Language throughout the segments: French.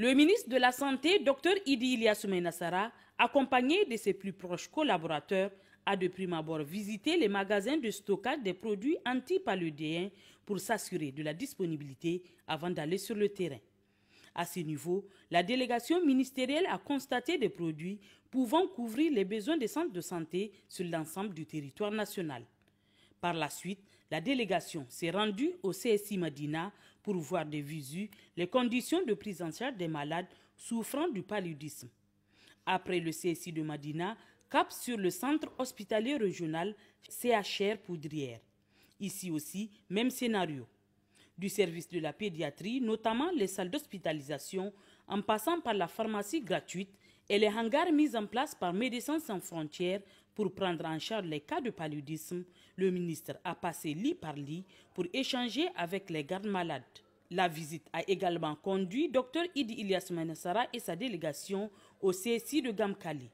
Le ministre de la Santé, Dr Idi Ilyas Soumeïna Sarr, accompagné de ses plus proches collaborateurs, a de prime abord visité les magasins de stockage des produits antipaludéens pour s'assurer de la disponibilité avant d'aller sur le terrain. À ce niveau, la délégation ministérielle a constaté des produits pouvant couvrir les besoins des centres de santé sur l'ensemble du territoire national. Par la suite, la délégation s'est rendue au CSI Madina pour voir de visu les conditions de prise en charge des malades souffrant du paludisme. Après le CSI de Madina, cap sur le centre hospitalier régional CHR Poudrière. Ici aussi, même scénario. Du service de la pédiatrie, notamment les salles d'hospitalisation, en passant par la pharmacie gratuite et les hangars mis en place par Médecins sans frontières pour prendre en charge les cas de paludisme, le ministre a passé lit par lit pour échanger avec les gardes malades. La visite a également conduit Dr Idi Ilyas Soumeïna Sarr et sa délégation au CSI de Gamkali,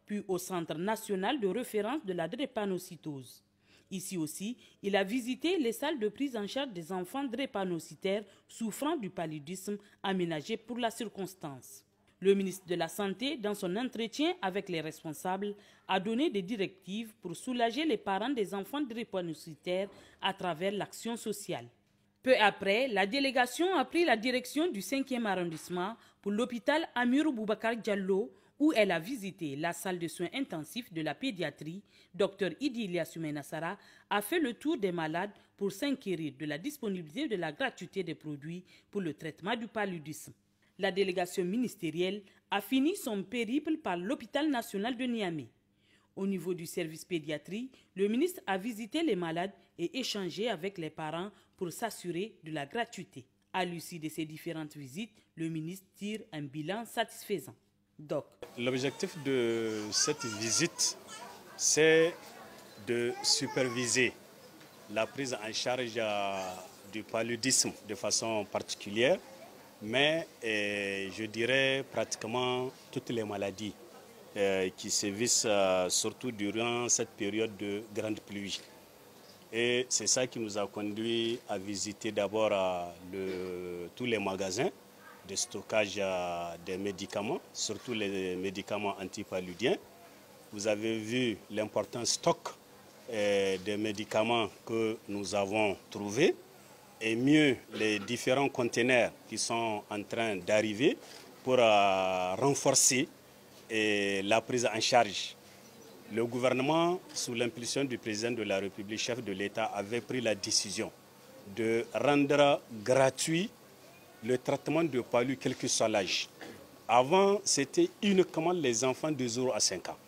puis au Centre national de référence de la drépanocytose. Ici aussi, il a visité les salles de prise en charge des enfants drépanocytaires souffrant du paludisme aménagées pour la circonstance. Le ministre de la Santé, dans son entretien avec les responsables, a donné des directives pour soulager les parents des enfants drépanocytaires à travers l'action sociale. Peu après, la délégation a pris la direction du 5e arrondissement pour l'hôpital Amirou Boubacar Diallo, où elle a visité la salle de soins intensifs de la pédiatrie. Dr Idi Ilyas Soumeïna Sarr a fait le tour des malades pour s'inquiéter de la disponibilité et de la gratuité des produits pour le traitement du paludisme. La délégation ministérielle a fini son périple par l'hôpital national de Niamey. Au niveau du service pédiatrie, le ministre a visité les malades et échangé avec les parents pour s'assurer de la gratuité. À l'issue de ces différentes visites, le ministre tire un bilan satisfaisant. Doc. L'objectif de cette visite, c'est de superviser la prise en charge du paludisme de façon particulière, mais je dirais pratiquement toutes les maladies qui sévissent surtout durant cette période de grande pluie. Et c'est ça qui nous a conduit à visiter d'abord tous les magasins de stockage des médicaments, surtout les médicaments antipaludiens. Vous avez vu l'important stock des médicaments que nous avons trouvés et mieux les différents conteneurs qui sont en train d'arriver pour renforcer la prise en charge. Le gouvernement, sous l'impulsion du président de la République, chef de l'État, avait pris la décision de rendre gratuit le traitement de palu, quel que soit l'âge. Avant, c'était uniquement les enfants de 0 à 5 ans.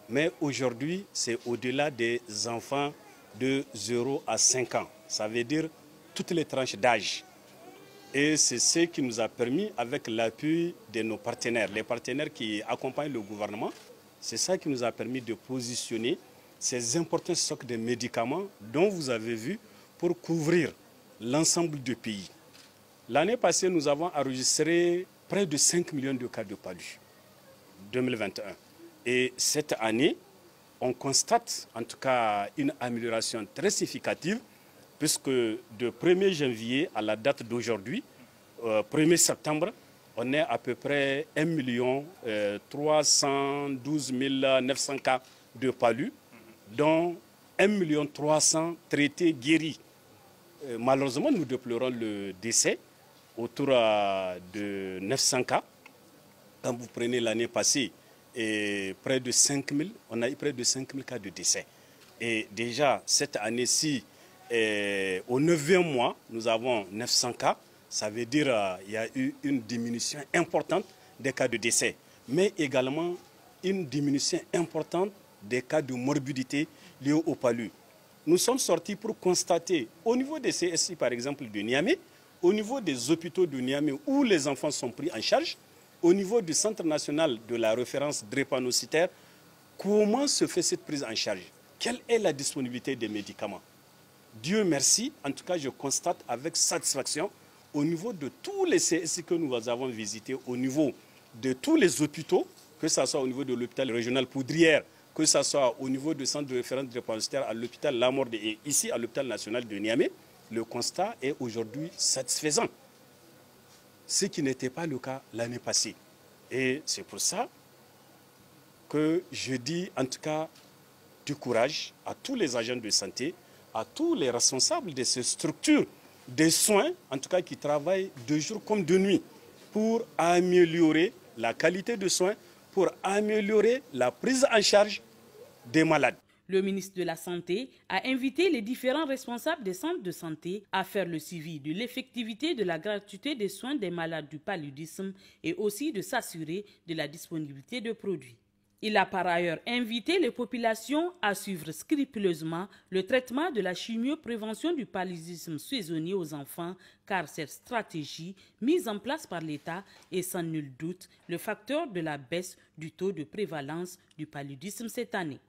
Mais aujourd'hui, c'est au-delà des enfants de 0 à 5 ans. Ça veut dire toutes les tranches d'âge. Et c'est ce qui nous a permis, avec l'appui de nos partenaires, les partenaires qui accompagnent le gouvernement, c'est ça qui nous a permis de positionner ces importants stocks de médicaments dont vous avez vu pour couvrir l'ensemble du pays. L'année passée, nous avons enregistré près de 5 millions de cas de palu, 2021. Et cette année, on constate en tout cas une amélioration très significative, puisque de 1er janvier à la date d'aujourd'hui, 1er septembre, on est à peu près 1 312 900 cas de palu, dont 1 300 000 traités guéris. Malheureusement, nous déplorons le décès autour de 900 cas. Quand vous prenez l'année passée, près de 5 000, on a eu près de 5 000 cas de décès. Et déjà, cette année-ci, au 9e mois, nous avons 900 cas. Ça veut dire qu'il y a eu une diminution importante des cas de décès, mais également une diminution importante des cas de morbidité liés au palu. Nous sommes sortis pour constater, au niveau des CSI par exemple de Niamey, au niveau des hôpitaux de Niamey où les enfants sont pris en charge, au niveau du Centre national de la référence drépanocytaire, comment se fait cette prise en charge? Quelle est la disponibilité des médicaments? Dieu merci, en tout cas je constate avec satisfaction au niveau de tous les CSI que nous avons visités, au niveau de tous les hôpitaux, que ce soit au niveau de l'hôpital régional Poudrière, que ce soit au niveau du centre de référence drépanocytaire à l'hôpital Lamorde et ici à l'hôpital national de Niamey, le constat est aujourd'hui satisfaisant. ce qui n'était pas le cas l'année passée. Et c'est pour ça que je dis en tout cas du courage à tous les agents de santé, à tous les responsables de ces structures de soins, en tout cas qui travaillent de jour comme de nuit pour améliorer la qualité de soins, pour améliorer la prise en charge des malades. Le ministre de la Santé a invité les différents responsables des centres de santé à faire le suivi de l'effectivité de la gratuité des soins des malades du paludisme et aussi de s'assurer de la disponibilité de produits. Il a par ailleurs invité les populations à suivre scrupuleusement le traitement de la chimioprévention du paludisme saisonnier aux enfants, car cette stratégie mise en place par l'État est sans nul doute le facteur de la baisse du taux de prévalence du paludisme cette année.